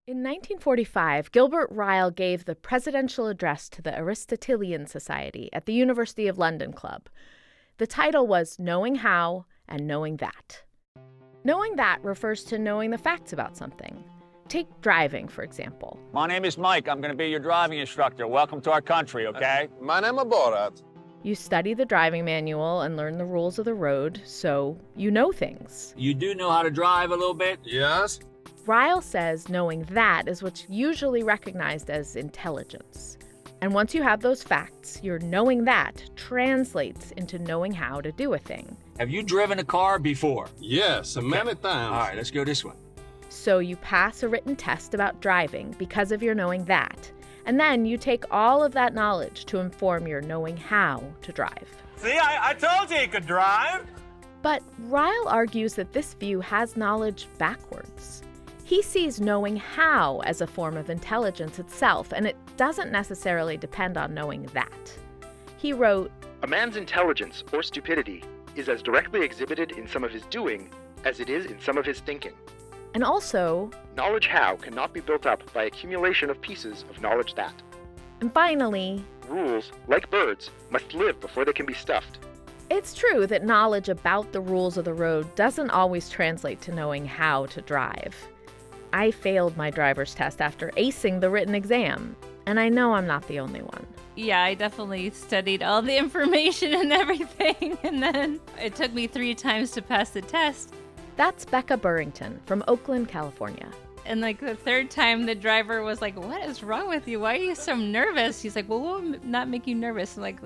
In 1945, Gilbert Ryle gave the presidential address to the Aristotelian Society at the University of London Club. The title was Knowing How and Knowing That. Knowing that refers to knowing the facts about something. Take driving, for example. My name is Mike. I'm going to be your driving instructor. Welcome to our country, okay? My name is Borat. You study the driving manual and learn the rules of the road, so you know things. You do know how to drive a little bit? Yes? Ryle says knowing that is what's usually recognized as intelligence. And once you have those facts, your knowing that translates into knowing how to do a thing. Have you driven a car before? Yes, many times. All right, let's go this way. So you pass a written test about driving because of your knowing that. And then you take all of that knowledge to inform your knowing how to drive. See, I told you you could drive. But Ryle argues that this view has knowledge backwards. He sees knowing how as a form of intelligence itself, and it doesn't necessarily depend on knowing that. He wrote, "A man's intelligence or stupidity is as directly exhibited in some of his doing as it is in some of his thinking. and also, Knowledge how cannot be built up by accumulation of pieces of knowledge that. and finally, Rules, like birds, must live before they can be stuffed. it's true that knowledge about the rules of the road doesn't always translate to knowing how to drive. I failed my driver's test after acing the written exam, and I know I'm not the only one. Yeah, I definitely studied all the information and everything, and then it took me 3 times to pass the test. That's Becca Burrington from Oakland, California. And like the 3rd time, the driver was like, "What is wrong with you? Why are you so nervous?" He's like, "Well, what would not make you nervous?" I'm like,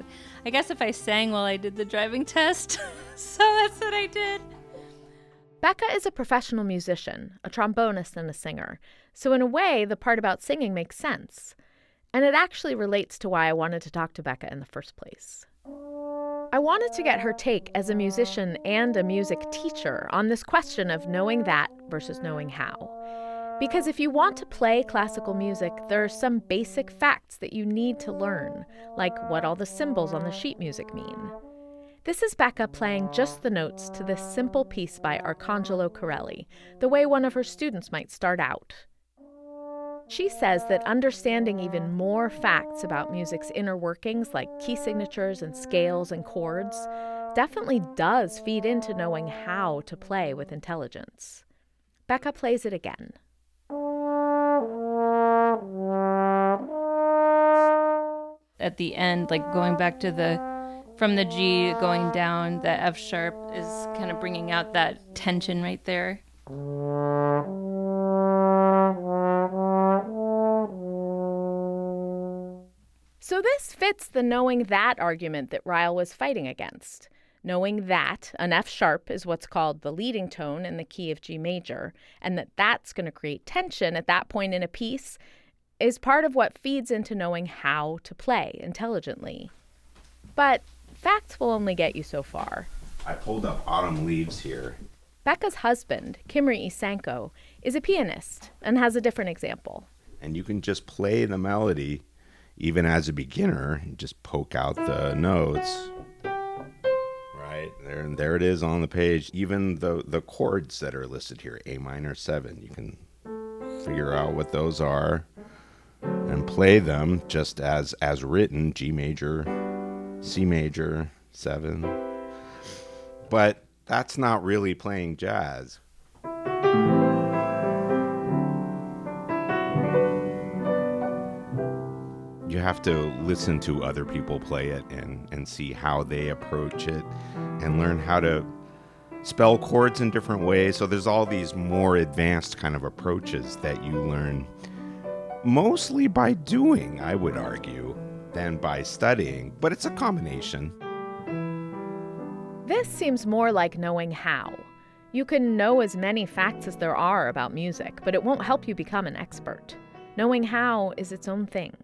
I guess if I sang while I did the driving test. So that's what I did. Becca is a professional musician, a trombonist and a singer. So in a way, the part about singing makes sense. And it actually relates to why I wanted to talk to Becca in the first place. I wanted to get her take as a musician and a music teacher on this question of knowing that versus knowing how. Because if you want to play classical music, there are some basic facts that you need to learn, like what all the symbols on the sheet music mean. This is Becca playing just the notes to this simple piece by Arcangelo Corelli, the way one of her students might start out. She says that understanding even more facts about music's inner workings, like key signatures and scales and chords, definitely does feed into knowing how to play with intelligence. Becca plays it again. At the end, like going back to from the G going down, the F sharp is kind of bringing out that tension right there. So this fits the knowing that argument that Ryle was fighting against. Knowing that an F sharp is what's called the leading tone in the key of G major, and that's going to create tension at that point in a piece, is part of what feeds into knowing how to play intelligently. But facts will only get you so far. I pulled up Autumn Leaves here. Becca's husband, Kimry Isanko, is a pianist and has a different example. And you can just play the melody, even as a beginner, and just poke out the notes. Right, there it is on the page. Even the chords that are listed here, A minor 7, you can figure out what those are and play them just as written, G major, C major, 7. But that's not really playing jazz. You have to listen to other people play it and see how they approach it and learn how to spell chords in different ways. So there's all these more advanced kind of approaches that you learn mostly by doing, I would argue, than by studying. But it's a combination. This seems more like knowing how. You can know as many facts as there are about music, but it won't help you become an expert. Knowing how is its own thing.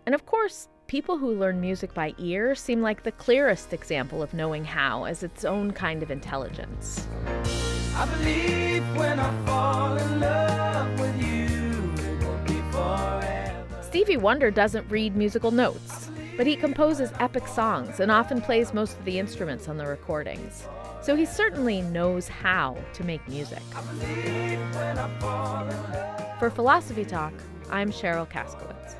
And of course, people who learn music by ear seem like the clearest example of knowing how as its own kind of intelligence. I believe when I fall in love with you, it won't be forever. Stevie Wonder doesn't read musical notes, but he composes epic songs and often plays most of the instruments on the recordings. So he certainly knows how to make music. For Philosophy Talk, I'm Cheryl Kaskowitz.